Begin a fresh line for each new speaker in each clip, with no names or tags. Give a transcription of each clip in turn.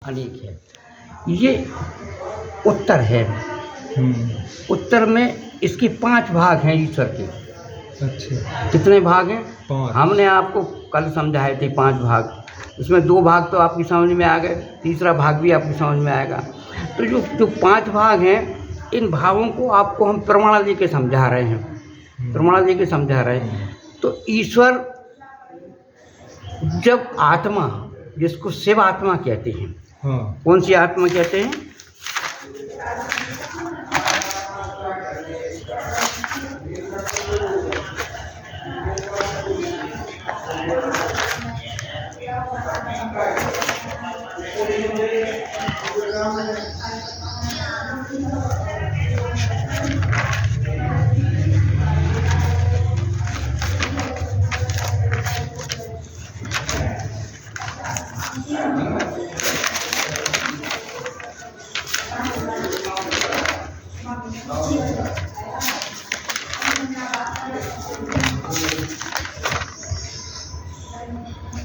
अनेक है। ये उत्तर है। उत्तर में इसके 5 भाग हैं ईश्वर के।
अच्छा,
कितने भाग हैं?
5।
हमने आपको कल समझाए थे 5 भाग। उसमें 2 भाग तो आपकी समझ में आ गए, तीसरा भाग भी आपकी समझ में आएगा। तो जो 5 भाग हैं, इन भावों को आपको हम प्रमाण दे के समझा रहे हैं, प्रमाण दे के समझा रहे हैं। तो ईश्वर जब आत्मा, जिसको शिव आत्मा कहते हैं,
हाँ,
कौन सी आत्मा कहते हैं?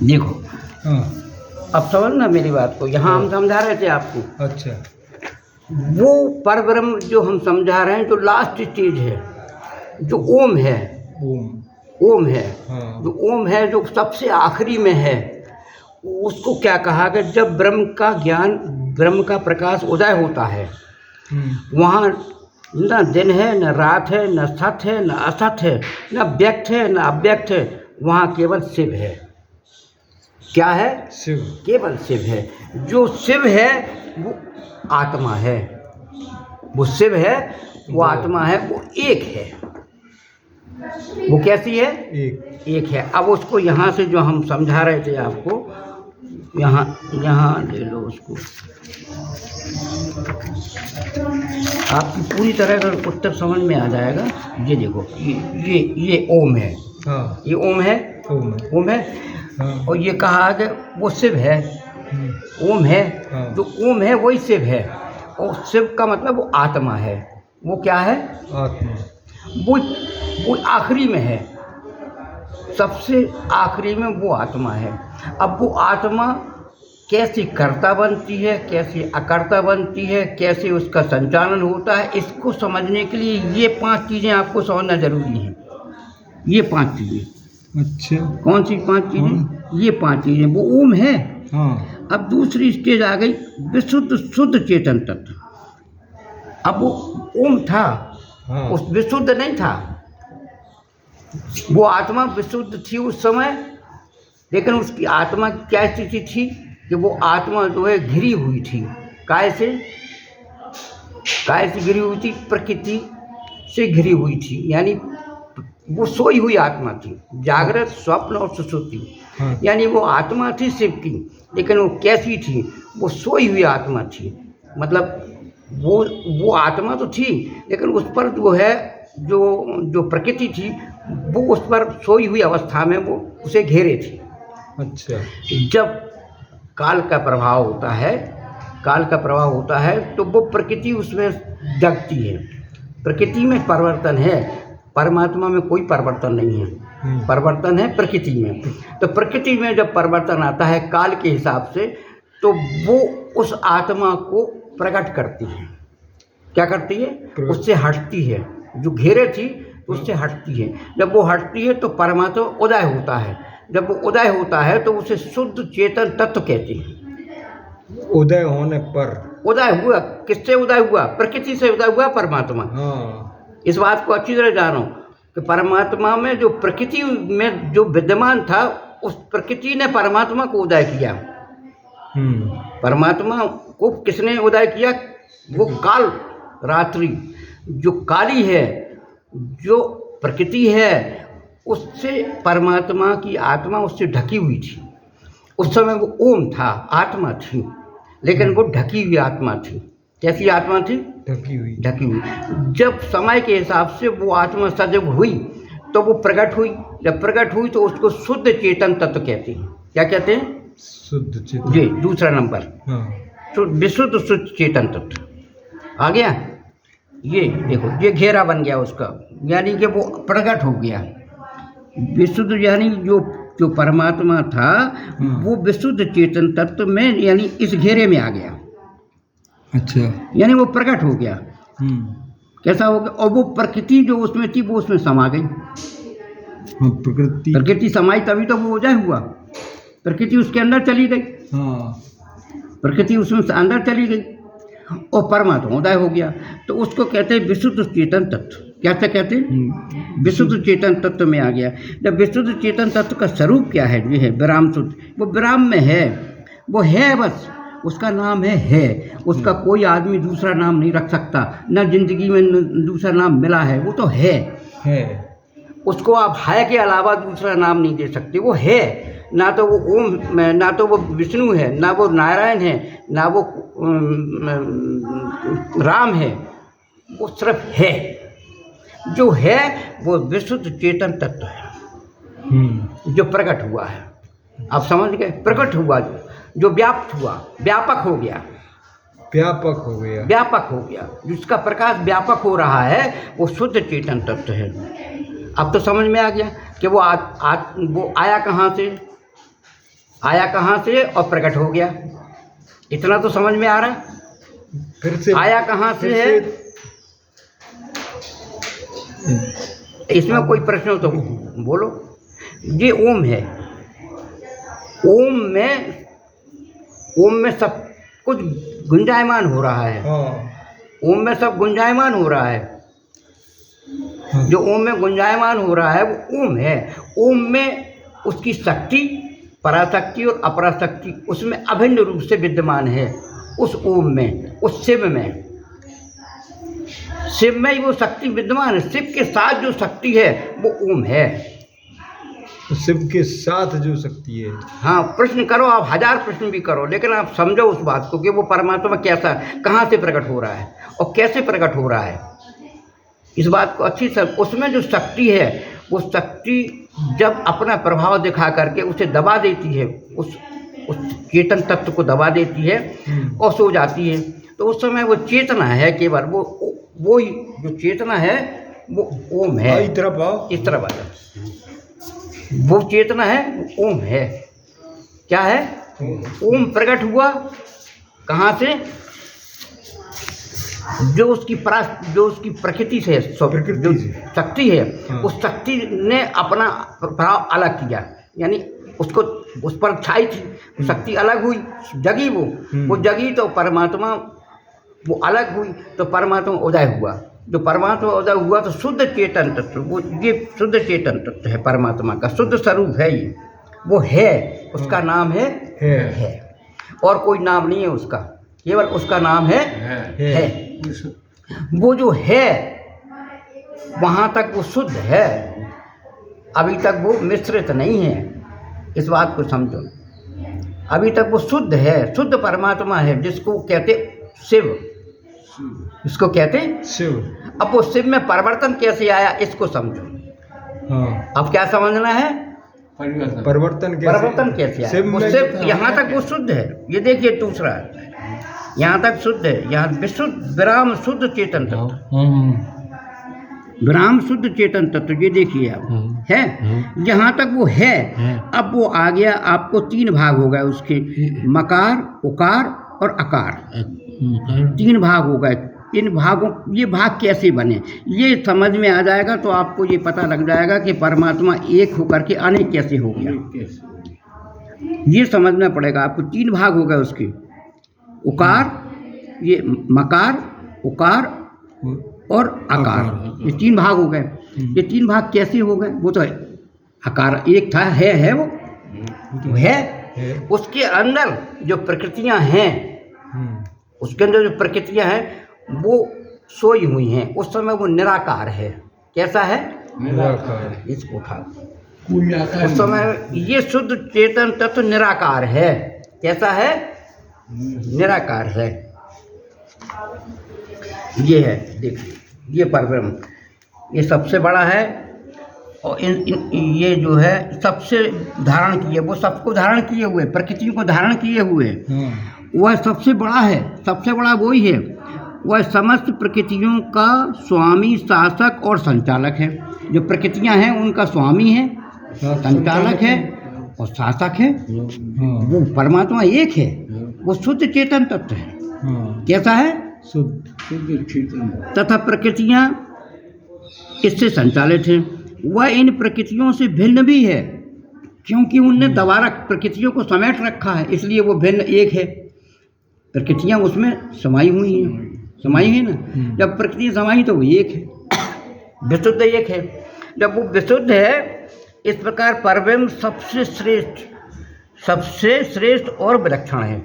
देखो,
हाँ,
अब समझना मेरी बात को। यहाँ हम समझा रहे थे आपको,
अच्छा,
वो परब्रह्म जो हम समझा रहे हैं, जो लास्ट स्टेज है, जो ओम है, ओम है,
हाँ,
जो ओम है, जो सबसे आखिरी में है, उसको क्या कहा कि जब ब्रह्म का ज्ञान, ब्रह्म का प्रकाश उदय होता है, वहाँ न दिन है, न रात है, न सत है, न असत है, न व्यक्त है, न अव्यक्त है, वहाँ केवल शिव है। क्या है?
शिव,
केवल शिव है। जो शिव है वो आत्मा है, वो शिव है, वो आत्मा है, वो एक है। वो कैसी है? एक है। अब उसको यहाँ से जो हम समझा रहे थे आपको, यहाँ ले लो उसको, आपकी पूरी तरह का उत्तर समझ में आ जाएगा। ये देखो, ये ओम है,
हाँ,
ये ओम है, ओम है,
हाँ,
और ये कहा कि वो शिव है, ओम है,
हाँ,
जो ओम है वही शिव है। और शिव का मतलब वो आत्मा है। वो क्या है?
आत्मा,
वो आखिरी में है, सबसे आखिरी में वो आत्मा है। अब वो आत्मा कैसे कर्ता बनती है, कैसे अकर्ता बनती है, कैसे उसका संचालन होता है, इसको समझने के लिए ये 5 चीज़ें आपको समझना जरूरी है। ये 5 चीज़ें।
अच्छा,
कौन सी 5 चीज़ें? ये 5 चीज़ें। वो ओम है।
हाँ,
अब दूसरी स्टेज आ गई विशुद्ध शुद्ध चेतन तत्व। अब वो ओम था,
हाँ,
उस विशुद्ध नहीं था, वो आत्मा विशुद्ध थी उस समय, लेकिन उसकी आत्मा की क्या स्थिति थी कि वो आत्मा जो है घिरी हुई थी। काय से घिरी हुई थी? प्रकृति से घिरी हुई थी, यानी वो सोई हुई आत्मा थी। जागृत, स्वप्न और सुषुप्ति,
हाँ,
यानी वो आत्मा थी शिव की, लेकिन वो कैसी थी? वो सोई हुई आत्मा थी। मतलब वो आत्मा तो थी, लेकिन उस पर जो है, जो प्रकृति थी, वो उस पर सोई हुई अवस्था में वो उसे घेरे थी।
अच्छा,
जब काल का प्रभाव होता है, तो वो प्रकृति उसमें जगती है। प्रकृति में परिवर्तन है, परमात्मा में कोई परिवर्तन नहीं है। परिवर्तन है प्रकृति में। तो प्रकृति में जब परिवर्तन आता है काल के हिसाब से, तो वो उस आत्मा को प्रकट करती है। क्या करती है? उससे हटती है। जो घेरे थी उससे हटती है। जब वो हटती है तो परमात्मा उदय होता है। जब वो उदय होता है तो उसे शुद्ध चेतन तत्व कहते हैं।
उदय होने पर,
उदय हुआ, किससे उदय हुआ? प्रकृति से उदय हुआ परमात्मा।
हाँ,
इस बात को अच्छी तरह जानो कि परमात्मा में जो प्रकृति में जो विद्यमान था, उस प्रकृति ने परमात्मा को उदय किया। परमात्मा को किसने उदय किया? वो काल रात्रि, जो काली है, जो प्रकृति है, उससे परमात्मा की आत्मा उससे ढकी हुई थी। उस समय वो ओम था, आत्मा थी, लेकिन वो ढकी हुई आत्मा थी। कैसी आत्मा थी?
ढकी हुई।
जब समय के हिसाब से वो आत्मा सजग हुई तो वो प्रकट हुई। जब प्रकट हुई तो उसको शुद्ध चेतन तत्व कहते हैं। क्या कहते हैं?
शुद्ध चेतन।
जी, दूसरा नंबर,
हाँ,
तो विशुद्ध शुद्ध चेतन तत्व आ गया। ये देखो, ये घेरा बन गया उसका, यानी कि वो प्रकट हो गया। विशुद्ध यानी जो जो परमात्मा था वो विशुद्ध चेतन तत्व में यानी इस घेरे में आ गया,
अच्छा।
यानी वो प्रकट हो गया। कैसा हो गया? और वो प्रकृति जो उसमें थी वो उसमें समा गई।
हाँ, प्रकृति
समाई तभी तो वो उदय हुआ। प्रकृति उसके अंदर चली गई,
हाँ,
प्रकृति उसमें अंदर चली गई और परमात्मा उदय हो गया। तो उसको कहते हैं विशुद्ध चेतन तत्व। क्या कहते हैं? विशुद्ध चेतन तत्व में आ गया। जब विशुद्ध चेतन तत्व का स्वरूप क्या है? जो है विराम शुद्ध, वो विराम में है, वो है, बस उसका नाम है। उसका कोई आदमी दूसरा नाम नहीं रख सकता, न जिंदगी में दूसरा नाम मिला है, वो तो है। उसको आप है के अलावा दूसरा नाम नहीं दे सकते, वो है। ना तो वो ओम, ना तो वो विष्णु है, ना वो नारायण है, ना वो राम है, वो सिर्फ है। जो है वो विशुद्ध चेतन तत्व है जो प्रकट हुआ है। आप समझ गए? प्रकट हुआ जो व्याप्त हुआ, व्यापक हो गया, व्यापक हो गया, जिसका प्रकाश व्यापक हो रहा है वो शुद्ध चेतन तत्व है। अब तो समझ में आ गया कि वो वो आया कहाँ से और प्रकट हो गया। इतना तो समझ में आ रहा है।
फिर से
आया कहाँ से है, इसमें कोई प्रश्न हो तो बोलो। ये ओम है, ओम में सब कुछ गुंजायमान हो रहा है। ओम में सब गुंजायमान हो रहा है। जो ओम में गुंजायमान हो रहा है वो ओम है। ओम में उसकी शक्ति, पराशक्ति और अपराशक्ति उसमें अभिन्न रूप से विद्यमान है। उस ओम में, उस शिव में ही वो शक्ति विद्यमान है। शिव के साथ जो शक्ति है वो ओम है।
शिव के साथ जो शक्ति है,
हाँ, प्रश्न करो आप, 1000 प्रश्न भी करो, लेकिन आप समझो उस बात को कि वो परमात्मा कैसा, कहाँ से प्रकट हो रहा है और कैसे प्रकट हो रहा है। इस बात को अच्छी से, उसमें जो शक्ति है वो शक्ति जब अपना प्रभाव दिखा करके उसे दबा देती है, उस चेतन तत्व को दबा देती है और सो जाती है, तो उस समय वो चेतना है केवल, वो जो चेतना है वो ओम है।
इस तरफ आओ,
इस तरफ आ जाओ। वो चेतना है, वो ओम है। क्या है? ओम प्रकट हुआ कहाँ से? जो उसकी प्रकृति से, जो शक्ति है, उस शक्ति ने अपना प्रभाव अलग किया, यानी उसको उस पर छाई थी, शक्ति अलग हुई, जगी वो जगी तो परमात्मा वो अलग हुई, तो परमात्मा उदय हुआ। जो परमात्मा उदय हुआ तो शुद्ध चेतन तत्व, वो ये शुद्ध चेतन तत्व है, परमात्मा का शुद्ध स्वरूप है ये, वो है। उसका नाम है। और कोई नाम नहीं है उसका, केवल उसका नाम है। वो जो है वहाँ तक वो शुद्ध है, अभी तक वो मिश्रित नहीं है। इस बात को समझो, अभी तक वो शुद्ध है, शुद्ध परमात्मा है, जिसको कहते शिव, इसको कहते
शिव।
अब वो शिव में परिवर्तन कैसे आया इसको समझो। अब क्या समझना है?
परिवर्तन
कैसे आया? वो शिव यहाँ तक वो शुद्ध है। ये देखिए दूसरा, यहाँ तक शुद्ध है, यहाँ विशुद्ध विराम शुद्ध चेतन तत्व, विराम शुद्ध चेतन तत्व, ये देखिए आप है, जहाँ तक वो है। अब वो आ गया, आपको 3 भाग हो गए उसके, मकार, उकार और अकार, 3 भाग हो गए। इन भागों, ये भाग कैसे बने ये समझ में आ जाएगा तो आपको ये पता लग जाएगा कि परमात्मा एक होकर के अनेक कैसे हो गया। ये समझना पड़ेगा आपको। 3 भाग हो गए उसके, उकार, ये मकार, उकार और आकार, ये 3 भाग हो गए। ये 3 भाग कैसे हो गए? वो तो आकार एक था, है वो है। उसके अंदर जो प्रकृतियां हैं, उसके अंदर जो प्रकृतियां हैं वो सोई हुई हैं। उस समय वो निराकार है। कैसा है?
निराकार।
इसको उठा, उस समय ये शुद्ध चेतन तत्व निराकार है। कैसा है? निराकार है। ये है, देखिए, ये परब्रह्म, ये सबसे बड़ा है और ये जो है सबसे धारण किए, वो सबको धारण किए हुए, प्रकृतियों को धारण किए हुए, वह सबसे बड़ा है। सबसे बड़ा वही है, वह समस्त प्रकृतियों का स्वामी, शासक और संचालक है। जो प्रकृतियां हैं उनका स्वामी है, संचालक है और शासक है,
हाँ
वो परमात्मा एक है, वो शुद्ध चेतन तत्व है।
हाँ
कैसा है?
शुद्ध
तथा प्रकृतियाँ इससे संचालित हैं। वह इन प्रकृतियों से भिन्न भी है, क्योंकि उनने दोबारा प्रकृतियों को समेट रखा है, इसलिए वो भिन्न एक है। प्रकृतियाँ उसमें समाई हुई हैं, समाई है ना। जब प्रकृति समाई तो वो एक है, विशुद्ध एक है। जब वो विशुद्ध है, इस प्रकार परब्रह्म सबसे श्रेष्ठ और विलक्षण है।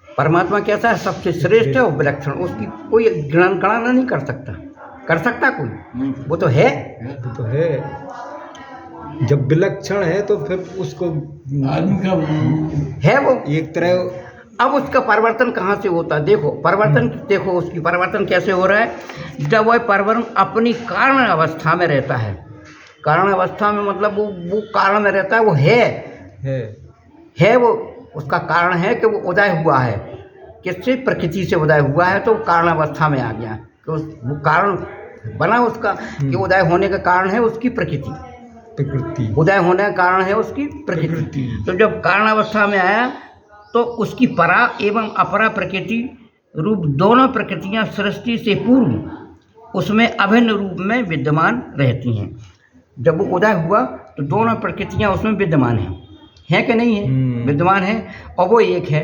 परमात्मा कैसा है? सबसे श्रेष्ठ है और विलक्षण, उसकी कोई गणना नहीं कर सकता। कर सकता कोई? वो तो है।
वो तो है। जब विलक्षण है तो फिर उसको
आदमी का
है वो
एक तरह।
अब उसका परिवर्तन कहाँ से होता है? देखो परिवर्तन, देखो उसकी परिवर्तन कैसे हो रहा है। जब वह परिवर्तन अपनी कारण अवस्था में रहता है, कारण अवस्था में मतलब वो कारण में रहता है, वो है वो उसका कारण है कि वो उदय हुआ है। किससे? प्रकृति से उदय हुआ है, तो कारण अवस्था में आ गया। तो वो कारण बना उसका कि उदय होने का कारण है उसकी प्रकृति, उदय होने का कारण है उसकी प्रकृति। तो जब कारण अवस्था में आया तो उसकी परा एवं अपरा प्रकृति रूप दोनों प्रकृतियां सृष्टि से पूर्व उसमें अभिन्न रूप में विद्यमान रहती हैं। जब वो उदय हुआ तो दोनों प्रकृतियां उसमें विद्यमान हैं कि नहीं है? विद्यमान है, और वो एक है।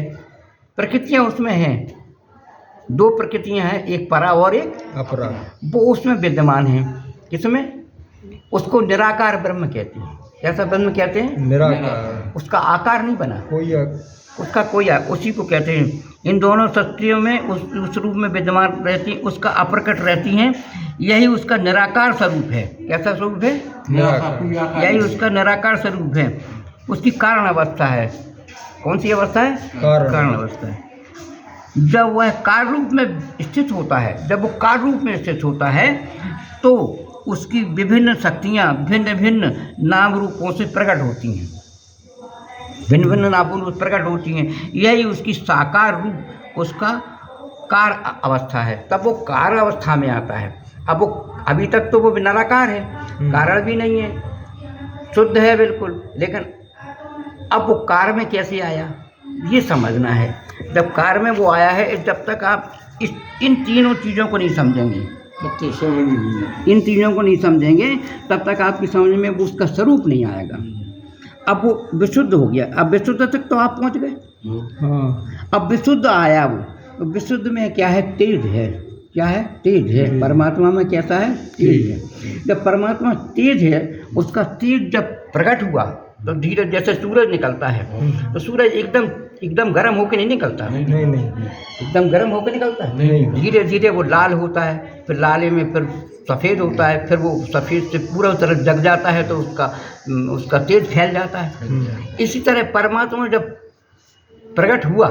प्रकृतियां उसमें हैं, दो प्रकृतियां हैं, एक परा और एक
अपरा,
वो उसमें विद्यमान हैं। किसमें? उसको निराकार ब्रह्म कहते हैं। कैसा ब्रह्म कहते हैं?
निराकार।
उसका आकार नहीं बना, उसका कोई उसी को कहते हैं। इन दोनों शक्तियों में उस रूप में विद्यमान रहती, उसका अप्रकट रहती हैं। यही उसका निराकार स्वरूप है। कैसा स्वरूप है? यही उसका निराकार स्वरूप है। उसकी कारण अवस्था है। कौन सी अवस्था है? कारण अवस्था है। जब वह कार्य रूप में स्थित होता है, जब वो कार्य रूप में स्थित होता है तो उसकी विभिन्न शक्तियाँ भिन्न भिन्न नाम रूपों से प्रकट होती हैं, भिन्न भिन्न नामों से प्रकट होती हैं। यही उसकी साकार रूप, उसका कार्य अवस्था है। तब वो कार्य अवस्था में आता है। अब वो अभी तक तो वो निराकार है, कारण भी नहीं है, शुद्ध है बिल्कुल, लेकिन अब वो कार्य में कैसे आया ये समझना है। जब कार्य में वो आया है, जब तक आप इन तीनों चीज़ों को नहीं समझेंगे, इन तीनों को नहीं समझेंगे, तब तक आपकी समझ में वो उसका स्वरूप नहीं आएगा। अब वो विशुद्ध हो गया, अब विशुद्ध तक तो आप पहुंच गए।
हाँ।
अब विशुद्ध आया वो, तो विशुद्ध में क्या है? तेज है। क्या है? तेज है। परमात्मा में कैसा है? तेज है। जब परमात्मा तेज है, उसका तेज जब प्रकट हुआ तो धीरे, जैसे सूरज निकलता है तो सूरज एकदम गर्म होकर नहीं निकलता,
नहीं
एकदम गर्म होकर निकलता है।
नहीं।
धीरे धीरे वो लाल होता है, फिर लाले में फिर सफ़ेद होता है, फिर वो सफ़ेद से पूरा तरह जग जाता है तो उसका तेज फैल जाता है। इसी तरह परमात्मा जब प्रकट हुआ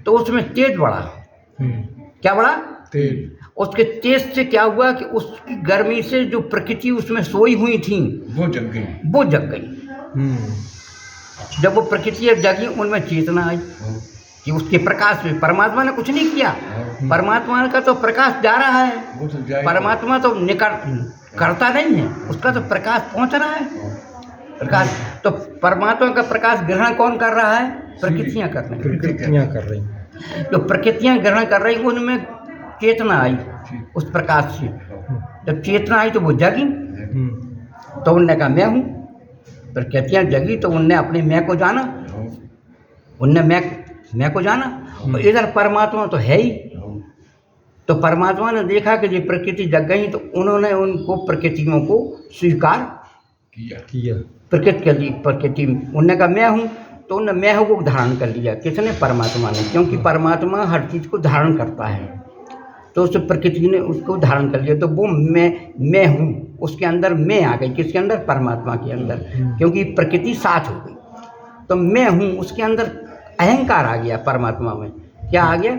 तो उसमें तेज बढ़ा। क्या बढ़ा?
तेज।
उसके तेज से क्या हुआ कि उसकी गर्मी से जो प्रकृति उसमें सोई हुई थी
वो जग गई।
जब वो प्रकृति जगी, उनमें चेतना आई कि उसके प्रकाश में परमात्मा ने कुछ नहीं किया। परमात्मा का तो प्रकाश जा रहा है, परमात्मा तो करता नहीं है, उसका तो प्रकाश पहुंच रहा है। प्रकाश तो परमात्मा का प्रकाश ग्रहण कौन कर रहा है? प्रकृतियां कर रही हैं। जो प्रकृतियां ग्रहण कर रही, उनमें चेतना आई उस प्रकाश से। जब चेतना आई तो वो जगी, तो उनने कहा मैं हूँ। प्रकृतियां जगी तो उनने अपने मैं को जाना, उनने मैं को जाना। और इधर परमात्मा तो है ही, तो परमात्मा ने देखा कि ये प्रकृति जग गई, तो उन्होंने उनको प्रकृतियों को स्वीकार किया। प्रकृति उनने कहा मैं हूँ, तो उन्होंने मैं हूँ को धारण कर लिया। किसने? परमात्मा ने, क्योंकि परमात्मा हर चीज़ को धारण करता है, तो उस प्रकृति ने उसको धारण कर लिया। तो वो मैं हूँ, उसके अंदर मैं आ गई। किसके अंदर? परमात्मा के अंदर, क्योंकि प्रकृति साथ हो गई। तो मैं हूँ, उसके अंदर अहंकार आ गया। परमात्मा में क्या आ गया?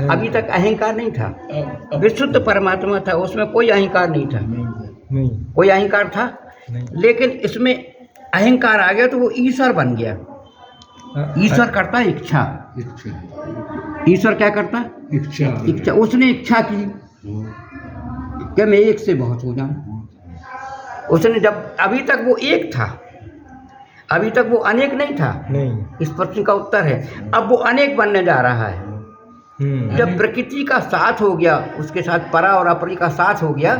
अभी तक अहंकार नहीं था, विशुद्ध परमात्मा था, उसमें कोई अहंकार नहीं था, कोई अहंकार था। लेकिन इसमें अहंकार आ गया तो वो ईश्वर बन गया। ईश्वर करता है इच्छा। ईश्वर क्या करता? इच्छा। उसने इच्छा की कि मैं एक से बहुत हो जाऊं। उसने जब अभी तक वो एक था, अभी तक वो अनेक नहीं था,
नहीं।
इस प्रश्न का उत्तर है। अब वो अनेक बनने जा रहा है। जब प्रकृति का साथ हो गया, उसके साथ परा और अपरी का साथ हो गया,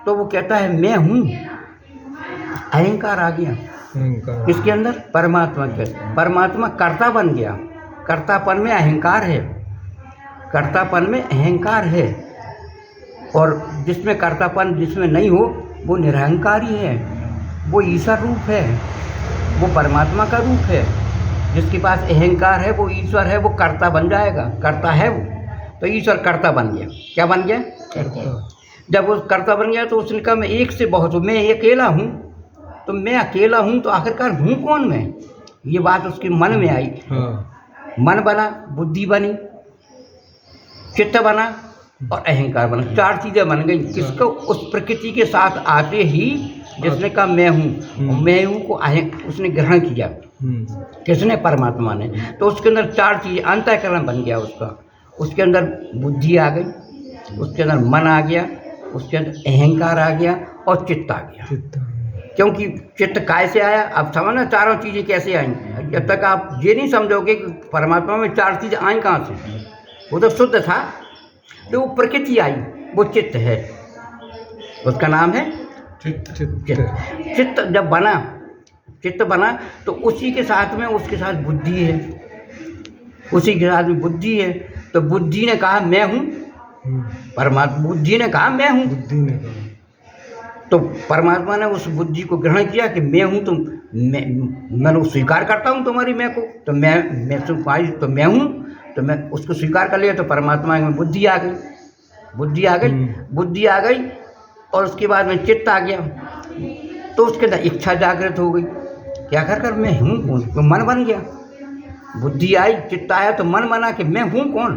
तो वो कहता है मैं हूँ। अहंकार आ गया किसके अंदर? परमात्मा के। परमात्मा कर्ता बन गया। कर्तापन में अहंकार है, कर्तापन में अहंकार है। और जिसमें कर्तापन जिसमें नहीं हो वो निरहंकारी है, वो ईश्वर रूप है, वो परमात्मा का रूप है। जिसके पास अहंकार है वो ईश्वर है, वो कर्ता बन जाएगा। कर्ता है वो, तो ईश्वर कर्ता बन गया। क्या बन गया? जब वो कर्ता बन गया तो उसने कहा मैं एक से बहुत हूँ, मैं अकेला हूँ। तो मैं अकेला हूँ तो आखिरकार हूँ कौन मैं? ये बात उसके मन में आई। मन बना, बुद्धि बनी, चित्त बना और अहंकार बना। 4 चीज़ें बन गई। किसको? उस प्रकृति के साथ आते ही जिसने कहा मैं हूँ, मैं हूँ को उसने ग्रहण किया। किसने? परमात्मा ने। तो उसके अंदर 4 चीज़ें, अंतःकरण बन गया उसका। उसके अंदर बुद्धि आ गई, उसके अंदर मन आ गया, उसके अंदर अहंकार आ गया और चित्त आ गया। क्योंकि चित्त काय से आया? अब समझना 4 चीज़ें कैसे आई। जब तक आप ये नहीं समझोगे कि परमात्मा में 4 चीज़ें आई कहाँ से, वो तो शुद्ध था। तो वो प्रकृति आई, वो चित्त है, उसका नाम है चित्त। चित्त जब बना, चित्त बना तो उसी के साथ में उसके साथ बुद्धि है, उसी के साथ में बुद्धि है। तो बुद्धि ने कहा मैं हूँ, परमात्मा बुद्धि ने कहा मैं हूँ।
बुद्धि ने कहा
तो परमात्मा ने उस बुद्धि को ग्रहण किया कि मैं हूँ, तो मैं स्वीकार करता हूँ तुम्हारी मैं को। तो मैं तो मैं हूँ, तो मैं उसको स्वीकार कर लिया। तो परमात्मा में बुद्धि आ गई, बुद्धि आ गई, बुद्धि आ गई और उसके बाद में चित्त आ गया। तो उसके अंदर इच्छा जागृत हो गई। क्या कर मैं हूँ कौन? तो मन बन गया। बुद्धि आई, चित्त आया, तो मन बना कि मैं हूँ कौन,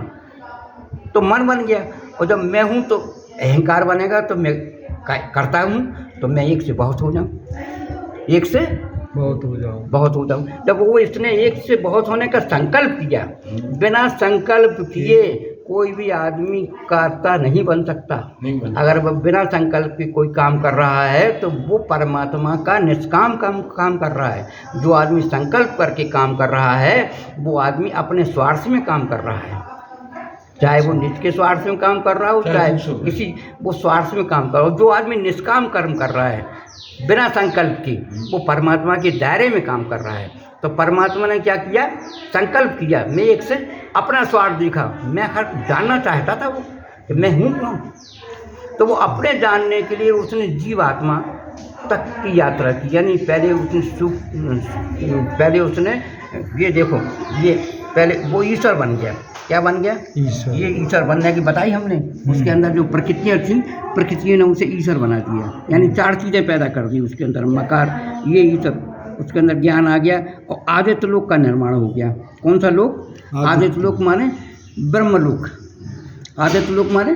तो मन बन गया। और जब मैं हूँ तो अहंकार बनेगा, तो मैं करता हूँ, तो मैं एक से बहुत हो जाऊँ, एक से
बहुत हो जाऊँ,
बहुत हो जाऊँ। जब वो इसने एक से बहुत होने का संकल्प किया, बिना संकल्प किए कोई भी आदमी कर्ता नहीं बन सकता। अगर वह बिना संकल्प के कोई काम कर रहा है तो वो परमात्मा का निष्काम काम कर रहा है। जो आदमी संकल्प करके काम कर रहा है वो आदमी अपने स्वार्थ में काम कर रहा है, चाहे वो निज के स्वार्थ में काम कर रहा हो, चाहे किसी वो स्वार्थ में काम कर रहा हो। जो आदमी निष्काम कर्म कर रहा है बिना संकल्प के, वो परमात्मा के दायरे में काम कर रहा है। तो परमात्मा ने क्या किया? संकल्प किया। मैं एक से अपना स्वार्थ देखा, मैं हर जानना चाहता था वो कि मैं हूँ कौन। तो वो अपने जानने के लिए उसने जीवात्मा तक की यात्रा की। यानी पहले उसने ये देखो, ये पहले वो ईश्वर बन गया। क्या बन गया? ईश्वर। ये ईश्वर बनने की बताई हमने। उसके अंदर जो प्रकृतियाँ थी, प्रकृतियों ने उसे ईश्वर बना दिया। यानी 4 चीज़ें पैदा कर दी उसके अंदर, मकार, ये ईश्वर, उसके अंदर ज्ञान आ गया और आदित्य लोक का निर्माण हो गया। कौन सा लोक? आदित्य लोक माने ब्रह्मलोक। आदित्य लोक माने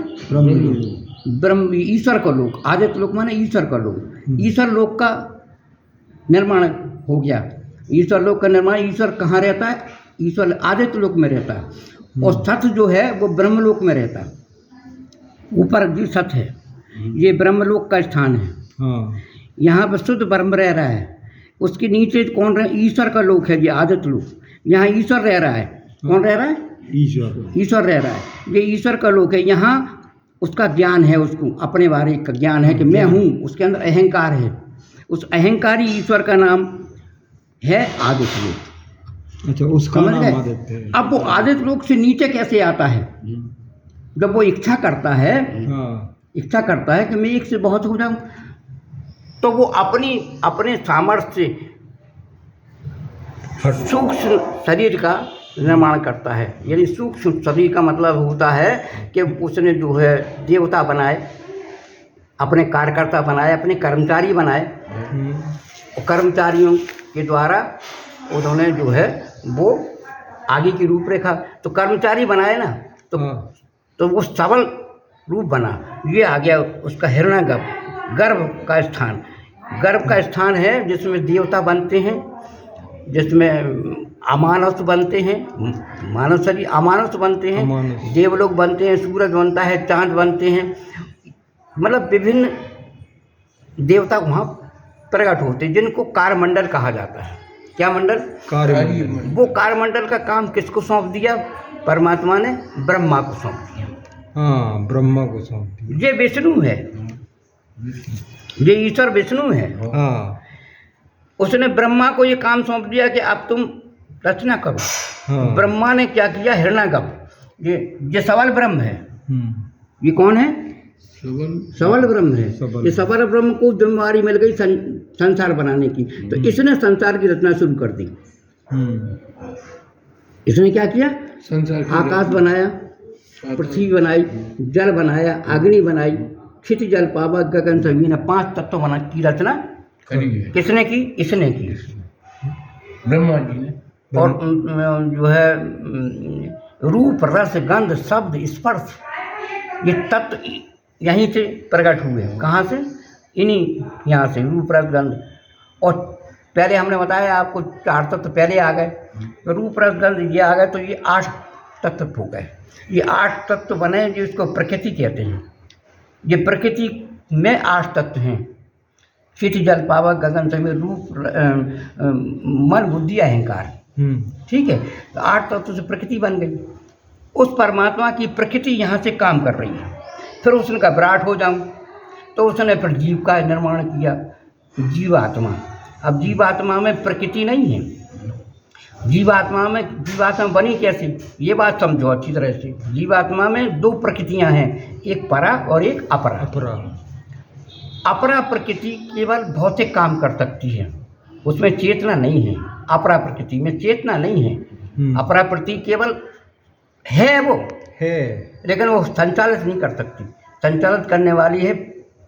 ब्रह्म, ईश्वर का लोक। आदित्य लोक माने ईश्वर का लोक। ईश्वर लोक का निर्माण हो गया। ईश्वर लोक का निर्माण, ईश्वर कहाँ रहता है? ईश्वर आदित्य लोक में रहता है और सत्य जो है वो ब्रह्मलोक में रहता है। ऊपर जो सत्य है ये ब्रह्मलोक का स्थान है। यहाँ पर शुद्ध ब्रह्म रह रहा है। उसके नीचे कौन रहे? ईश्वर का लोक है ये आदित्य लोक। यहाँ ईश्वर रह रहा है। कौन रह रहा है? ईश्वर रह रहा है। ये ईश्वर का लोक है। यहाँ उसका ज्ञान है, उसको अपने बारे का ज्ञान है कि मैं हूँ। उसके अंदर अहंकार है। उस अहंकारी ईश्वर का नाम है आदित्य लोक।
अच्छा, उसका नाम आदित्य है।
अब वो आदित्य लोक से नीचे कैसे आता है? जब वो इच्छा करता है, इच्छा करता है कि मैं एक से बहुत हो जाऊं, तो वो अपने सामर्थ्य से सूक्ष्म शरीर का निर्माण करता है। यानी सूक्ष्म शरीर का मतलब होता है कि उसने जो है देवता बनाए, अपने कार्यकर्ता बनाए, अपने कर्मचारी बनाए। और कर्मचारियों के द्वारा उन्होंने जो है वो आगे की रूपरेखा, तो कर्मचारी बनाए ना, तो वो सबल रूप बना। ये आ गया उसका हिरण्यगर्भ, गर्भ का स्थान। गर्भ का स्थान है जिसमें देवता बनते हैं, जिसमें अमानस बनते हैं, मानव शरीर अमानस बनते हैं, देवलोक बनते हैं, सूरज बनता है, चांद बनते हैं। मतलब विभिन्न देवता वहाँ प्रकट होते हैं जिनको कारमंडल कहा जाता है। क्या मंडल?
कार्यमंडल।
वो कार्यमंडल का काम किसको सौंप दिया? परमात्मा ने ब्रह्मा को सौंप दिया।
हाँ, ब्रह्मा को सौंप दिया।
ये विष्णु है, ये ईश्वर विष्णु है।
हाँ
उसने ब्रह्मा को ये काम सौंप दिया कि अब तुम रचना करो।
हाँ।
ब्रह्मा ने क्या किया? हिरण्यगर्भ, ये सबल ब्रह्म है।
हम्म।
ये कौन है?
सबल
सबल ब्रह्म है।
सबल।
ये सबल ब्रह्म को जिम्मेवारी मिल गई संसार बनाने की, तो इसने संसार की रचना शुरू कर दी। इसने क्या किया?
संसार की
आकाश बनाया, पृथ्वी बनाई, जल बनाया, अग्नि बनाई, क्षिति जल पावक गगन जमीन, 5 तत्व बना की रचना
करी है
किसने की? इसने की।
ब्रह्मा जी ने।
और जो है रूप रस गंध शब्द स्पर्श, ये तत्व यहीं से प्रकट हुए हैं। कहाँ से? इन्हीं यहाँ से, रूप रस गंध। और पहले हमने बताया आपको 4 तत्व पहले आ गए, रूप रस गंध ये आ गए, तो ये 8 तत्व हो गए। ये 8 तत्व बने जिसको प्रकृति कहते हैं। ये प्रकृति में 8 तत्व हैं, क्षिति जल पावक गगन जमीन रूप मन बुद्धि अहंकार। ठीक है, तो 8 तत्व से प्रकृति बन गई। उस परमात्मा की प्रकृति यहाँ से काम कर रही है। फिर उसने कहा विराट हो जाऊं, तो उसने फिर जीव का निर्माण किया, जीवात्मा। अब जीवात्मा में प्रकृति नहीं है। जीवात्मा बनी कैसे? ये बात समझो अच्छी तरह से। जीवात्मा में 2 प्रकृतियां हैं, एक परा और एक अपरा। अपरा प्रकृति केवल भौतिक काम कर सकती है, उसमें चेतना नहीं है। अपरा प्रकृति में चेतना नहीं है। अपरा प्रकृति केवल है, वो
है,
लेकिन वो संचालित नहीं कर सकती। संचालित करने वाली है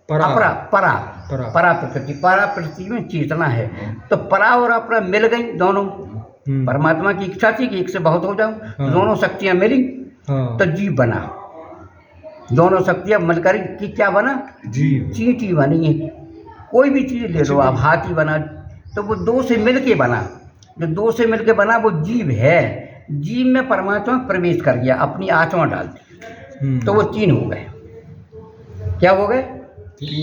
परा प्रकृति। परा प्रकृति में चेतना है। तो परा और अपरा मिल गई दोनों। परमात्मा की इच्छा थी कि एक से बहुत हो जाऊं, दोनों शक्तियां मिली, तो जीव बना। दोनों शक्तियां मिलकर की क्या बना? जीव। चींटी बनी है। कोई भी चीज़ ले लो आप, हाथी बना, तो वो 2 से मिल के बना। जो 2 से मिल के बना वो जीव है। जीव में परमात्मा प्रवेश कर गया, अपनी आत्मा डाल दी, तो वो 3 हो गए। क्या हो गए?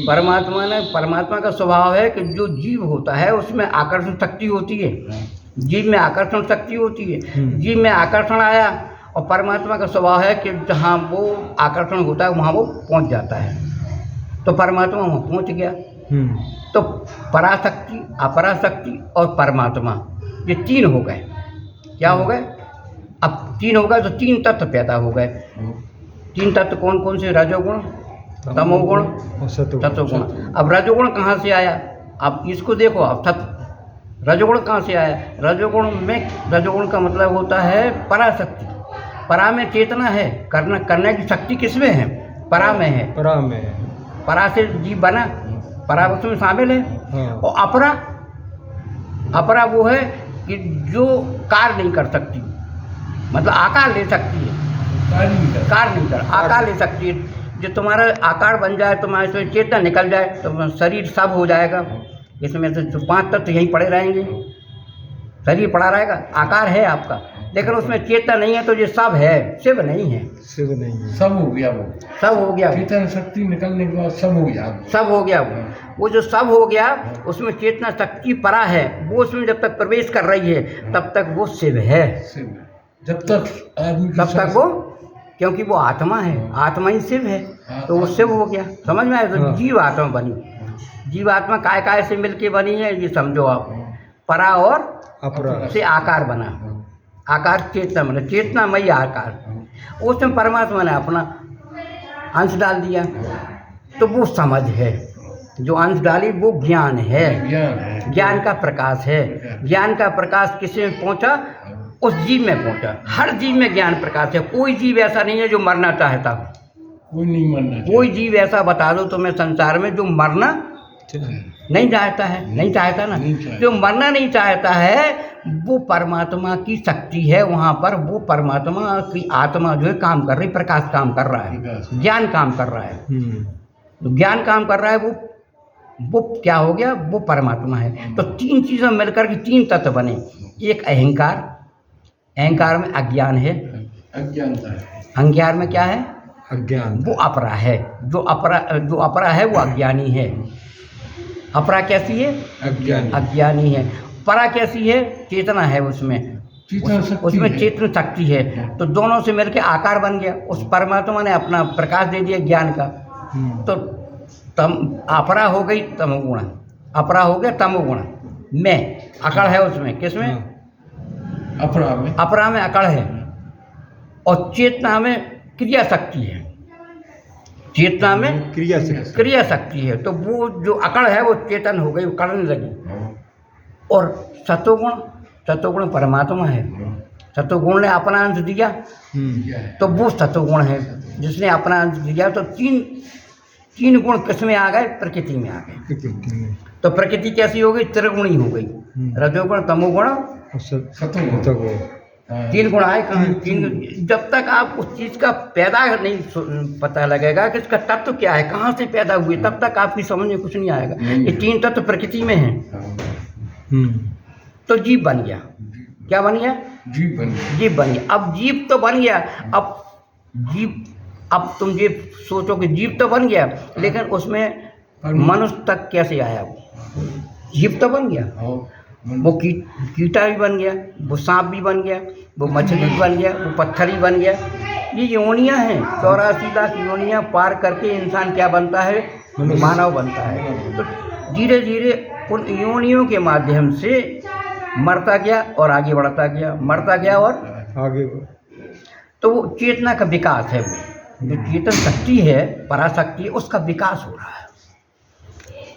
परमात्मा का स्वभाव है कि जो जीव होता है उसमें आकर्षण शक्ति होती है। जीव में आकर्षण शक्ति होती है। जीव में आकर्षण आया, और परमात्मा का स्वभाव है कि जहाँ वो आकर्षण होता है वहाँ वो पहुँच जाता है। तो परमात्मा वहाँ पहुँच गया। तो पराशक्ति, अपराशक्ति और परमात्मा, ये 3 हो गए। क्या हो गए? अब 3 हो गए तो 3 तत्व पैदा हो गए। 3 तत्व कौन कौन से? रजोगुण, तमोगुण और सतोगुण। अब रजोगुण कहाँ से आया? अब इसको देखो। अब रजोगुण कहाँ से आया? रजोगुण का मतलब होता है पराशक्ति। परा में चेतना है, करने की शक्ति किसमें है? परा में है। परा से जीव बना, परा उसमें शामिल है। और अपरा वो है कि जो कार्य नहीं कर सकती, मतलब आकार ले सकती है। आकार ले सकती है। जो तुम्हारा आकार बन जाए, तुम्हारे इसमें चेतना निकल जाए, तो शरीर सब हो जाएगा। इसमें से जो 5 तत्व यहीं पड़े रहेंगे, शरीर पड़ा रहेगा, आकार है आपका, लेकिन उसमें चेतना नहीं है, तो ये सब है, शिव नहीं है।
सब हो गया। चेतना शक्ति निकलने के बाद सब हो गया। वो जो सब हो गया, उसमें चेतना शक्ति परा है, वो उसमें जब तक प्रवेश कर रही है तब तक वो शिव है। जब तक
वो, क्योंकि वो आत्मा है, आत्मा ही शिव है, तो वो शिव हो गया। समझ में आया? तो जीव आत्मा बनी। जीवात्मा काय से मिलके बनी है, ये समझो आप। परा और अपरा से आकार बना। आकार चेतना बना, चेतनामयी आकार। उसमें परमात्मा ने अपना अंश डाल दिया, तो वो समझ है। जो अंश डाली वो ज्ञान है। ज्ञान का प्रकाश है। ज्ञान का प्रकाश किसी में पहुंचा? उस जीव में पहुंचा। हर जीव में ज्ञान प्रकाश है। कोई जीव ऐसा नहीं है जो मरना चाहता हो। कोई जीव ऐसा बता दो तुम्हें संसार में जो मरना नहीं चाहता है? नहीं चाहता ना। जो मरना नहीं चाहता है वो परमात्मा की शक्ति है। वहाँ पर वो परमात्मा की आत्मा जो है काम कर रही, प्रकाश काम कर रहा है, ज्ञान काम कर रहा है। तो ज्ञान काम कर रहा है, वो क्या हो गया? वो परमात्मा है। तो 3 चीज़ें मिलकर के 3 तत्व बने। एक अहंकार, अहंकार में अज्ञान है। अज्ञान में क्या है? अज्ञान। वो अपरा है। जो अपरा है वो अज्ञानी है। अपरा कैसी है? अज्ञानी है। परा कैसी है? चेतना है उसमें, उसमें चेतन शक्ति है। तो दोनों से मिलकर आकार बन गया। उस परमात्मा ने अपना प्रकाश दे दिया ज्ञान का। तो अपरा हो गई तमोगुण, अपरा हो गया तमोगुण में अकड़ है उसमें। किसमें? अपरा में अकड़ है। और चेतना में क्रिया शक्ति है। चेतना में क्रिया शक्ति है। तो वो जो अकड़ है वो चेतन हो गई, वो करने लगी। और सतोगुण परमात्मा है। सतोगुण ने अपना अंश दिया तो वो सतोगुण है जिसने अपना अंश दिया। तो तीन गुण किसमें आ गए? प्रकृति में आ गए। तो प्रकृति कैसी हो गई? त्रिगुणी हो गई। रजोगुण, तमोगुण, सतोगुण। 3 गुण आए कहाँ? 3। जब तक आप उस चीज़ का पैदा नहीं पता लगेगा कि इसका तत्व क्या है, कहाँ से पैदा हुए, तब तक आपकी समझ में कुछ नहीं आएगा। ये 3 तत्व प्रकृति में हैं। तो जीव बन गया। क्या बन गया? जीव बन गया। अब जीव तो बन गया। अब तुम ये सोचो कि जीव तो बन गया, लेकिन उसमें मनुष्य तक कैसे आया? वो जीव तो बन गया, वो कीटा भी बन गया, वो सांप भी बन गया, वो मछली भी बन गया, वो पत्थर भी बन गया। ये योनियाँ हैं। 84 लाख योनियाँ पार करके इंसान क्या बनता है? मानव बनता है। तो धीरे धीरे उन योनियों के माध्यम से मरता गया और आगे बढ़ता गया, मरता गया और आगे। तो वो चेतना का विकास है। वो जो चेतन शक्ति है, पराशक्ति है, उसका विकास हो रहा है।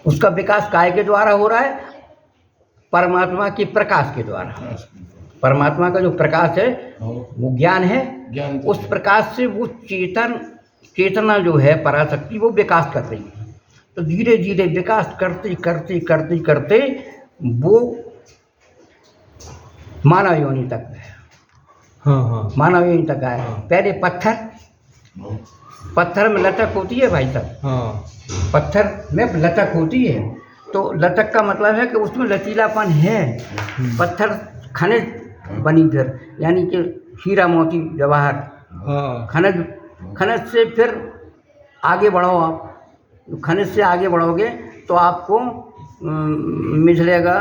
उसका विकास काय के द्वारा हो रहा है? परमात्मा के प्रकाश के द्वारा। परमात्मा का जो प्रकाश है वो ज्ञान है। उस प्रकाश से वो चेतना जो है पराशक्ति वो विकास कर रही है। तो धीरे धीरे विकास करते करते करते करते वो मानव योनि तक है। मानव योनि तक आया। पहले पत्थर में लचक होती है भाई साहब। पत्थर में लचक होती है। तो लचक का मतलब है कि उसमें लचीलापन है। पत्थर खनिज बनी फिर, यानी कि हीरा मोती जवाहर, खनिज से फिर आगे बढ़ो आप। खनिज से आगे बढ़ोगे तो आपको मिलेगा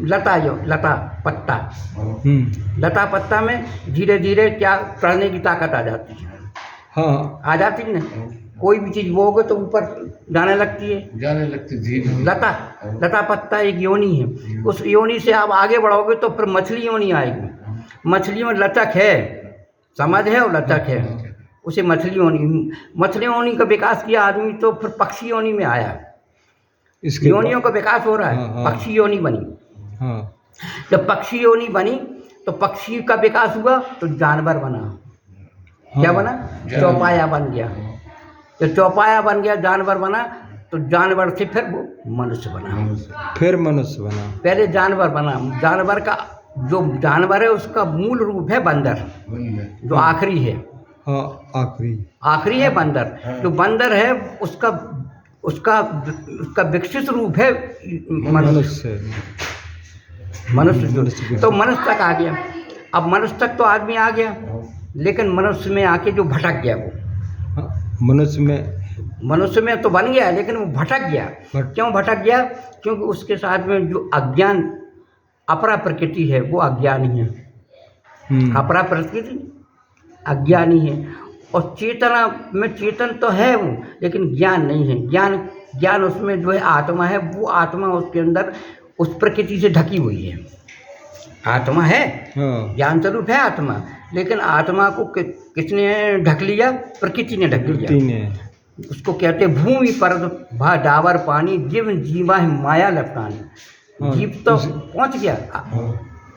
लता पत्ता। लता पत्ता में धीरे धीरे क्या पढ़ने की ताकत आ जाती है। आ जाती है ना। कोई भी चीज़ बोओगे तो ऊपर जाने लगती है। लता पत्ता एक योनि है। उस योनि से आप आगे बढ़ोगे तो फिर मछली योनि आएगी। मछली में लचक है, समझ है, और लचक है, उसे मछली योनि का विकास किया आदमी तो फिर पक्षी योनि में आया। योनियों का विकास हो रहा है। पक्षी योनि बनी। जब पक्षी योनि बनी तो पक्षी का विकास हुआ तो जानवर बना। क्या बना? चौपाया बन गया। तो चौपाया बन गया, जानवर बना। तो जानवर से फिर वो मनुष्य बना।
फिर मनुष्य बना। पहले
जानवर बना। जानवर का जो जानवर है उसका मूल रूप है बंदर, जो आखिरी है। आखिरी है बंदर। जो बंदर है उसका विकसित रूप है मनुष्य। तो मनुष्य तक आ गया। अब मनुष्य तक तो आदमी आ गया, लेकिन मनुष्य में आके जो भटक गया वो मनुष्य में तो बन गया, लेकिन वो भटक गया। क्यों भटक गया? क्योंकि उसके साथ में जो अज्ञान अपरा प्रकृति है वो अज्ञानी है। अपरा प्रकृति अज्ञानी है। और चेतना में चेतन तो है वो, लेकिन ज्ञान नहीं है। ज्ञान उसमें जो है आत्मा है, वो आत्मा उसके अंदर उस प्रकृति से ढकी हुई है। आत्मा है, ज्ञान स्वरूप है आत्मा, लेकिन आत्मा को किसने ढक लिया? प्रकृति ने ढक लिया। उसको कहते भूमि पर भा डावर पानी जीव जीवा है माया लपटानी। जीव तो पहुंच गया,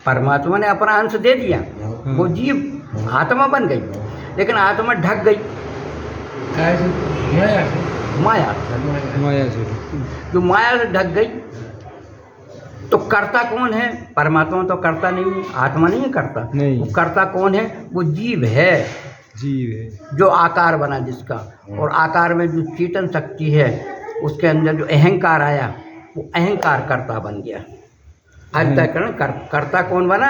परमात्मा ने अपना अंश दे दिया, वो जीव आत्मा बन गई, लेकिन आत्मा ढक गई माया से। जो माया से ढक गई तो कर्ता कौन है? परमात्मा तो कर्ता नहीं है, आत्मा नहीं है कर्ता। वो कर्ता कौन है? वो जीव है। जो आकार बना जिसका, और आकार में जो चेतन शक्ति है उसके अंदर जो अहंकार आया वो अहंकार कर्ता बन गया। अंतःकरण कर्ता कौन बना?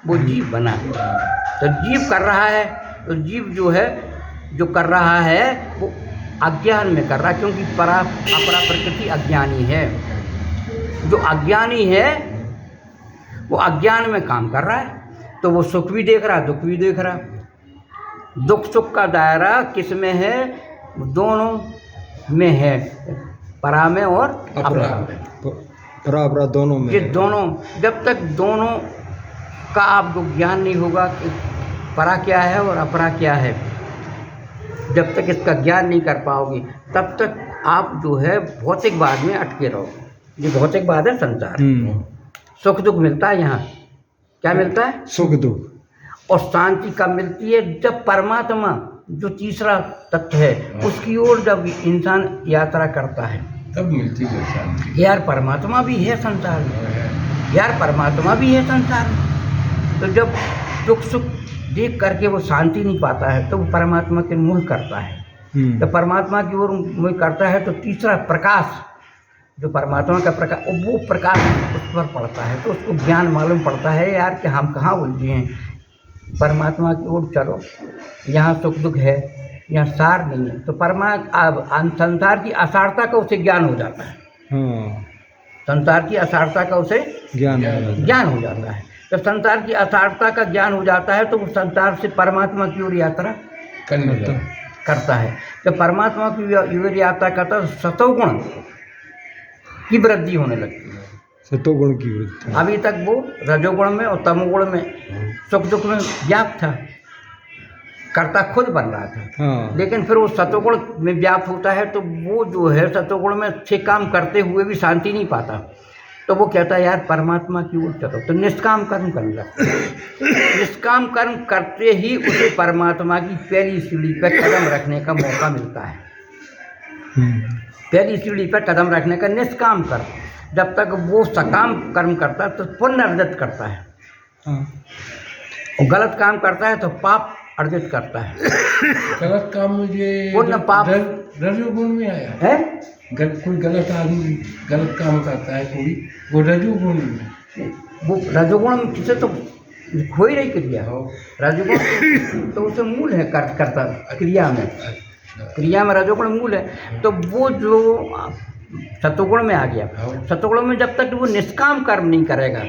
वो जीव बना। तो जीव कर रहा है, तो जीव जो है जो कर रहा है वो अज्ञान में कर रहा है, क्योंकि अपरा प्रकृति अज्ञानी है। जो अज्ञानी है वो अज्ञान में काम कर रहा है, तो वो सुख भी देख रहा, दुख भी देख रहा। दुख सुख का दायरा किस में है? दोनों में है, परा में और अपरा में।
परा दोनों में।
ये दोनों, जब तक दोनों का आपको ज्ञान नहीं होगा कि परा क्या है और अपरा क्या है, जब तक इसका ज्ञान नहीं कर पाओगे तब तक आप जो है भौतिकवाद में अटके रहोगे। ये भौतिकवाद है संसार। सुख दुख मिलता है यहाँ, क्या मिलता है?
सुख दुख।
और शांति कब मिलती है? जब परमात्मा जो तीसरा तत्व है उसकी ओर जब इंसान यात्रा करता है
तब मिलती है शांति।
यार परमात्मा भी है संसार में, यार परमात्मा भी है संसार में। तो जब दुख सुख देख करके वो शांति नहीं पाता है तो वो परमात्मा के मुँह करता है। जब परमात्मा की ओर मुँह करता है तो तीसरा प्रकाश, जो परमात्मा का प्रकाश, वो प्रकाश उस पर पड़ता है तो उसको ज्ञान मालूम पड़ता है यार कि हम कहाँ उलझे हैं, परमात्मा की ओर चलो, यहाँ सुख दुख है, यहाँ सार नहीं है। तो संसार की असारता का उसे ज्ञान हो जाता है। संसार की असारता का उसे ज्ञान हो जाता है। जब संसार की असारता का ज्ञान हो जाता है तो वो संसार से परमात्मा की ओर यात्रा करता है। जब परमात्मा की ओर यात्रा करता है तो सतोगुण की वृद्धि होने लगती है।
सतोगुण की वृद्धि।
अभी तक वो रजोगुण में और तमोगुण में सुख दुख में व्याप्त था, कर्ता खुद बन रहा था। लेकिन फिर वो सतोगुण में व्याप्त होता है तो वो जो है सतोगुण में अच्छे काम करते हुए भी शांति नहीं पाता, तो वो कहता है यार परमात्मा की ओर चलो, तो निष्काम कर्म करने लगता है। निष्काम कर्म करते ही उसे परमात्मा की पहली सीढ़ी पर कदम रखने का मौका मिलता है। पहली सीढ़ी पर कदम रखने का निष्काम कर्म। जब तक वो सकाम कर्म करता है तो पुण्य अर्जित करता है, और गलत काम करता है तो पाप अर्जित करता है।
गलत काम मुझे
पुण्य पाप
रजोगुण में आया
है।
कोई गलत आदमी गलत काम करता है कोई, वो रजोगुण में,
वो रजोगुण से तो हो ही रही क्रिया। रजोगुण तो उसे मूल है करता क्रिया में रजोगुण मूल है। तो वो जो सतोगुण में आ गया, सतोगुण में जब तक वो निष्काम कर्म नहीं करेगा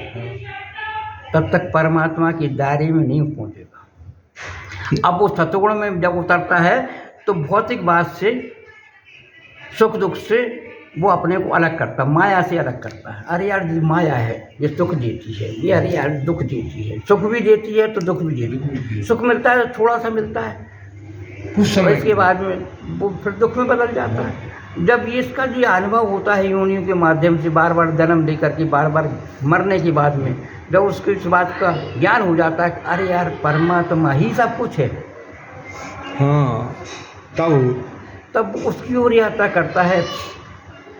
तब तक परमात्मा के दायरे में नहीं पहुंचेगा। अब वो सतोगुण में जब उतरता है तो भौतिकवाद से, सुख दुख से वो अपने को अलग करता, माया से अलग करता है। अरे यार ये माया है, ये सुख देती है, ये अरे यार दुख देती है, सुख भी देती है तो दुख भी देती है। सुख मिलता है तो थोड़ा सा मिलता है, कुछ समय इसके बाद में वो फिर दुख में बदल जाता है। जब ये इसका जो अनुभव होता है योनियों के माध्यम से, बार बार जन्म लेकर के बार बार मरने के बाद में, जब उसको इस बात का ज्ञान हो जाता है अरे यार परमात्मा ही सब कुछ है, तब उसकी ओर यात्रा करता है।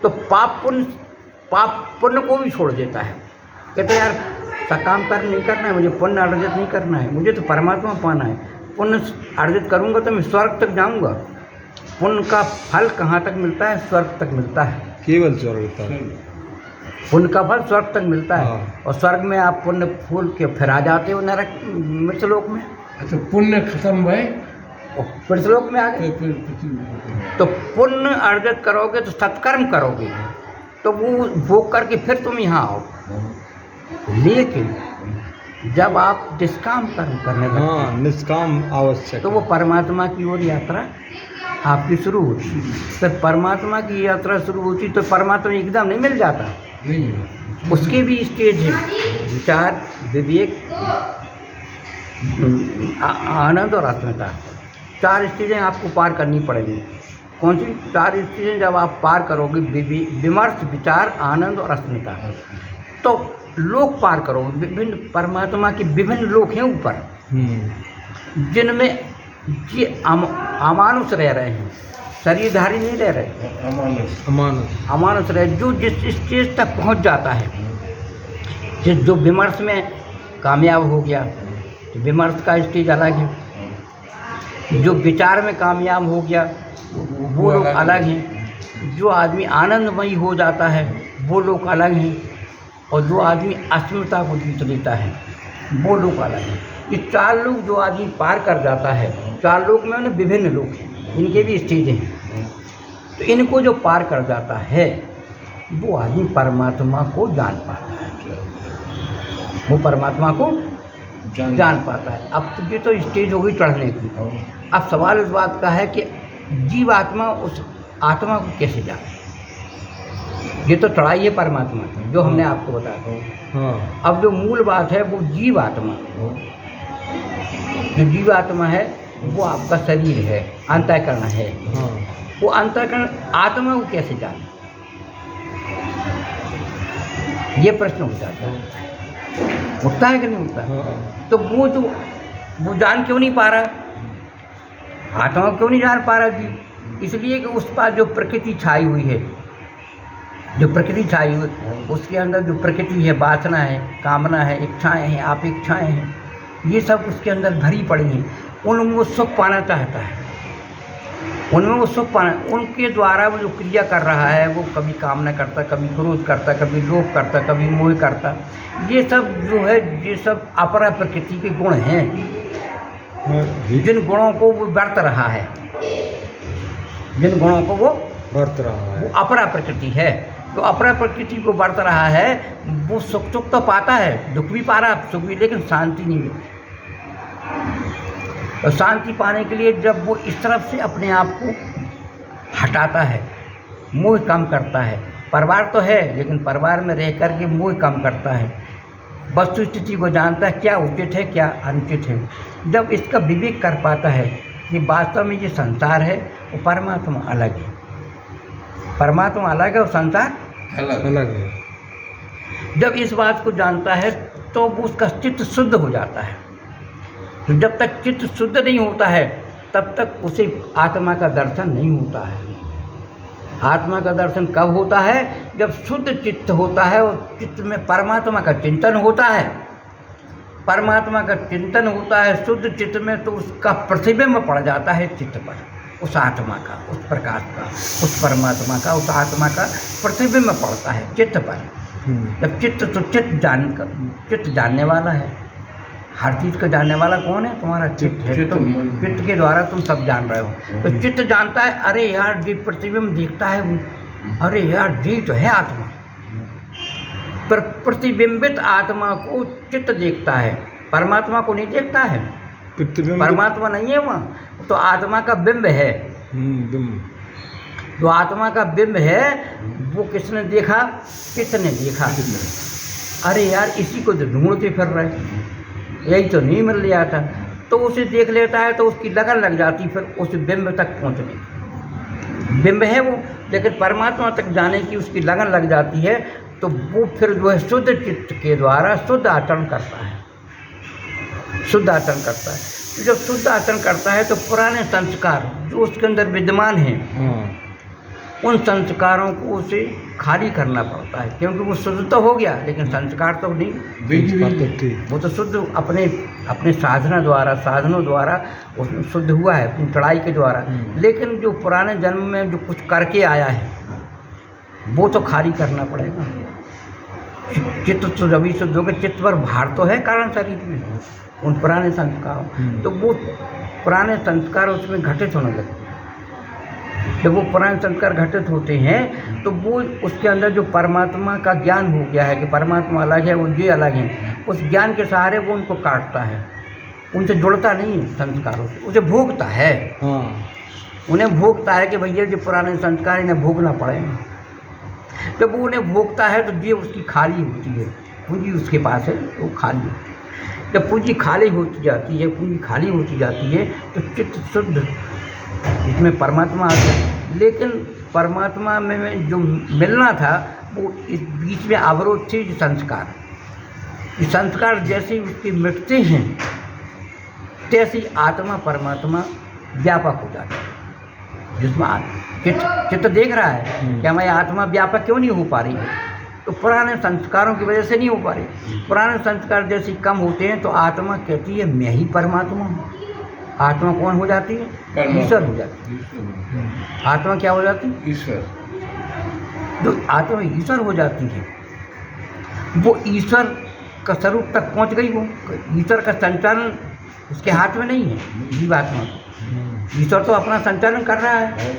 तो पाप पुण्य को भी छोड़ देता है। कहते यार सकाम कर्म नहीं करना है, मुझे पुण्य अर्जित नहीं करना है, मुझे तो परमात्मा पाना है। पुण्य अर्जित करूँगा तो मैं स्वर्ग तक जाऊँगा। पुण्य का फल कहाँ तक मिलता है? स्वर्ग तक मिलता है, केवल स्वर्ग तक। पुण्य का फल स्वर्ग तक मिलता है। और स्वर्ग में आप पुण्य फूल के फिर आ जाते हो नरक मृतलोक में।
अच्छा, पुण्य खत्म हुए
मृतलोक में आ गए। तो पुण्य अर्जित करोगे तो सत्कर्म करोगे तो वो भोग करके फिर तुम यहाँ आओ। लेकिन जब आप निष्काम कर्म करने लगते निष्काम आवश्यक, तो वो परमात्मा की ओर यात्रा आपकी शुरू होती। फिर परमात्मा की यात्रा शुरू होती तो परमात्मा एकदम नहीं मिल जाता, उसके भी स्टेज है, विचार, विवेक, आनंद और अस्मिता। 4 स्टेजें आपको पार करनी पड़ेंगी। कौन सी 4 स्टेजें? जब आप पार करोगे विमर्श, विचार, आनंद और अस्मिता, तो लोक पार करोगे। विभिन्न परमात्मा के विभिन्न लोक हैं ऊपर, जिनमें ये अमानुष रह रहे हैं, शरीरधारी नहीं रह रहे, अमानुष रहे। जो जिस स्टेज तक पहुंच जाता है, जो विमर्श में कामयाब हो गया, तो विमर्श का स्टेज अलग है। जो विचार में कामयाब हो गया वो लोग अलग हैं। जो आदमी आनंदमयी हो जाता है वो लोग अलग हैं। और जो आदमी अस्मिता को जीत लेता है वो लोग अलग हैं। ये 4 लोग जो आदमी पार कर जाता है, 4 लोग में उन्हें विभिन्न लोग हैं, इनके भी स्टेज हैं। तो इनको जो पार कर जाता है वो आदमी परमात्मा को जान पाता है। वो परमात्मा को जान पाता है। अब तो ये तो स्टेज हो गई चढ़ने की। अब सवाल इस बात का है कि जीव आत्मा उस आत्मा को कैसे जाने। ये तो चढ़ाई है परमात्मा की, जो हमने आपको बताया।
हाँ।
अब जो मूल बात है वो जीव आत्मा, जो जीव आत्मा है वो आपका शरीर है, अंतःकरण है।
हाँ।
वो अंतःकरण आत्मा को कैसे जाने, ये प्रश्न उठ जाता है। उठता है कि नहीं उठता?
हाँ।
तो वो जान क्यों नहीं पा रहा, आत्मा क्यों नहीं जान पा रहा जी? इसलिए कि उस पास जो प्रकृति छाई हुई है, जो प्रकृति छाई हुई, उसके अंदर जो प्रकृति है, वासना है, कामना है, इच्छाएं हैं, अपेक्षाएं हैं, ये सब उसके अंदर भरी पड़ी हैं। उनमें वो सुख पाना चाहता है, उनमें वो सुख पाना, उनके द्वारा वो जो क्रिया कर रहा है, वो कभी कामना करता, कभी क्रोध करता, कभी लोभ करता, कभी मोह करता। ये सब जो है, ये सब अपरा प्रकृति के गुण हैं, जिन गुणों को वो बरत रहा है, जिन गुणों को वो
बरत रहा है,
वो अपरा प्रकृति है। तो अपरा प्रकृति को बरत रहा है, वो सुख तो पाता है, दुख भी पा रहा है, सुख भी, लेकिन शांति नहीं मिलती। तो शांति पाने के लिए जब वो इस तरफ से अपने आप को हटाता है, मोह कम करता है, परिवार तो है लेकिन परिवार में रह कर के मोह कम करता है, वस्तु स्थिति को जानता है, क्या उचित है क्या अनुचित है। जब इसका विवेक कर पाता है कि वास्तव में ये संसार है, वो परमात्मा अलग है, परमात्मा अलग है और संसार
अलग है।
जब इस बात को जानता है तो वो उसका चित्त शुद्ध हो जाता है। तो जब तक चित्त शुद्ध नहीं होता है तब तक उसे आत्मा का दर्शन नहीं होता है। आत्मा का दर्शन कब होता है? जब शुद्ध चित्त होता है और चित्त में परमात्मा का चिंतन होता है। परमात्मा का चिंतन होता है शुद्ध चित्त में, तो उसका प्रतिबिंब पड़ जाता है चित्त पर, उस आत्मा का, उस प्रकाश का, उस परमात्मा का, उस आत्मा का प्रतिबिंब पड़ता है चित्त पर। जब चित्त, तो चित्त जानने वाला है, हर चीज़ का जानने वाला कौन है? तुम्हारा चित्त है। तो चित्त के द्वारा तुम सब जान रहे हो। तो चित्त जानता है, अरे यार ये प्रतिबिंब देखता है, अरे यार ये तो है आत्मा। पर प्रतिबिंबित आत्मा को चित्त देखता है, परमात्मा को नहीं देखता है। परमात्मा नहीं है वहाँ, तो आत्मा का बिंब है। जो आत्मा का बिंब है वो किसने देखा? किसने देखा? अरे यार इसी को तो ढूंढते फिर रहे, यही तो नहीं मिल रहा था। तो उसे देख लेता है तो उसकी लगन लग जाती फिर उस बिंब तक पहुँचने। बिंब है वो, लेकिन परमात्मा तक जाने की उसकी लगन लग जाती है। तो वो फिर जो है शुद्ध चित्त के द्वारा शुद्ध आचरण करता है, शुद्ध आचरण करता है। तो जब शुद्ध आचरण करता है तो पुराने संस्कार जो उसके अंदर विद्यमान हैं, उन संस्कारों को उसे खाली करना पड़ता है, क्योंकि वो शुद्ध तो हो गया लेकिन संस्कार तो नहीं। वो तो शुद्ध अपने साधनों द्वारा उसमें शुद्ध हुआ है, अपनी चढ़ाई के द्वारा। लेकिन जो पुराने जन्म में जो कुछ करके आया है वो तो खाली करना पड़ेगा। चित्त तो जब शुद्ध होगा, चित्त पर भार तो है कारण शरीर में उन पुराने संस्कारों, तो वो पुराने संस्कार उसमें घटित होने लगते। जब वो पुराने संस्कार घटित होते हैं तो वो उसके अंदर जो परमात्मा का ज्ञान हो गया है कि परमात्मा अलग है, वो ये अलग है, उस ज्ञान के सहारे वो उनको काटता है, उनसे जुड़ता नहीं संस्कारों से, उसे भोगता है। उन्हें भोगता है कि भैया जो पुराने संस्कार इन्हें भोगना पड़ेगा। जब वो उन्हें भोगता है तो ये उसकी खाली होती है, पूंजी उसके पास है, वो खाली होती है। जब पूंजी खाली होती जाती है, पूंजी खाली होती जाती है तो चित्त शुद्ध, इसमें परमात्मा आ गया। लेकिन परमात्मा में जो मिलना था वो इस बीच में अवरोध थे, जो संस्कार। ये संस्कार जैसे ही उसके मिटते हैं तैसे आत्मा परमात्मा व्यापक हो जाता है। जिसमें चित्त देख रहा है कि हमारी आत्मा व्यापक क्यों नहीं हो पा रही है, तो पुराने संस्कारों की वजह से नहीं हो पा रही। पुराने संस्कार जैसे कम होते हैं तो आत्मा कहती है मैं ही परमात्मा हूँ। आत्मा कौन हो जाती है? ईश्वर हो जाती है। आत्मा क्या हो जाती है? ईश्वर। जो आत्मा ईश्वर हो जाती है वो ईश्वर का स्वरूप तक पहुँच गई। वो ईश्वर का संचालन उसके हाथ में नहीं है। जीवात्मा ईश्वर तो अपना संचालन कर रहा है,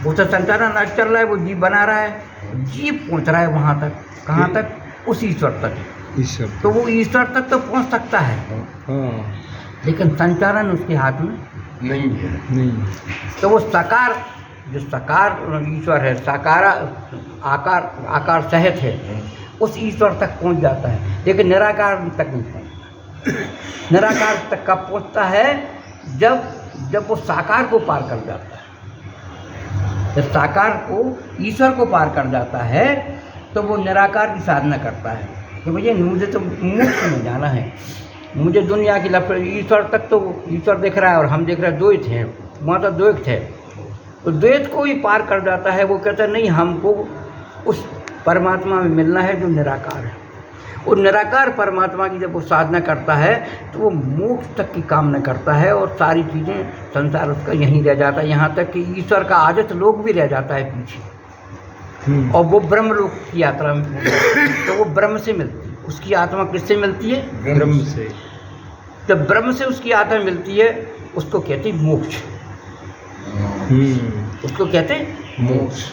वो तो संचालन आज चल रहा है, वो जीव बना रहा है, जीव पहुंच रहा है वहाँ तक। कहाँ तक? उस ईश्वर तक।
ईश्वर
तो वो ईश्वर तक तो पहुंच सकता है,
हाँ
लेकिन संचालन उसके हाथ में नहीं है।
नहीं
तो वो साकार, जो साकार ईश्वर है, साकार आकार सहित है, उस ईश्वर तक पहुंच जाता है, लेकिन निराकार तक नहीं पहुंचता। निराकार तक कब पहुंचता है? जब वो साकार को पार कर जाता है। जब साकार को, ईश्वर को पार कर जाता है तो वो निराकार की साधना करता है कि भैया मुझे तो मोक्ष में जाना है, मुझे दुनिया की लफड़े, ईश्वर तक तो ईश्वर दिख रहा है और हम देख रहे हैं, द्वैत हैं, वहाँ तो द्वैत है। तो द्वैत को ही पार कर जाता है। वो कहता है नहीं, हमको उस परमात्मा में मिलना है जो निराकार है। और निराकार परमात्मा की जब वो साधना करता है तो वो मोक्ष तक की कामना करता है और सारी चीज़ें, संसार उसका यहीं रह जाता है, यहाँ तक कि ईश्वर का आदित्य लोक भी रह जाता है पीछे। और वो ब्रह्मलोक की यात्रा में, तो वो ब्रह्म से मिलती है। उसकी आत्मा किससे मिलती है?
ब्रह्म से।
जब ब्रह्म से उसकी आत्मा मिलती है उसको कहते हैं मोक्ष। उसको कहते हैं
मोक्ष।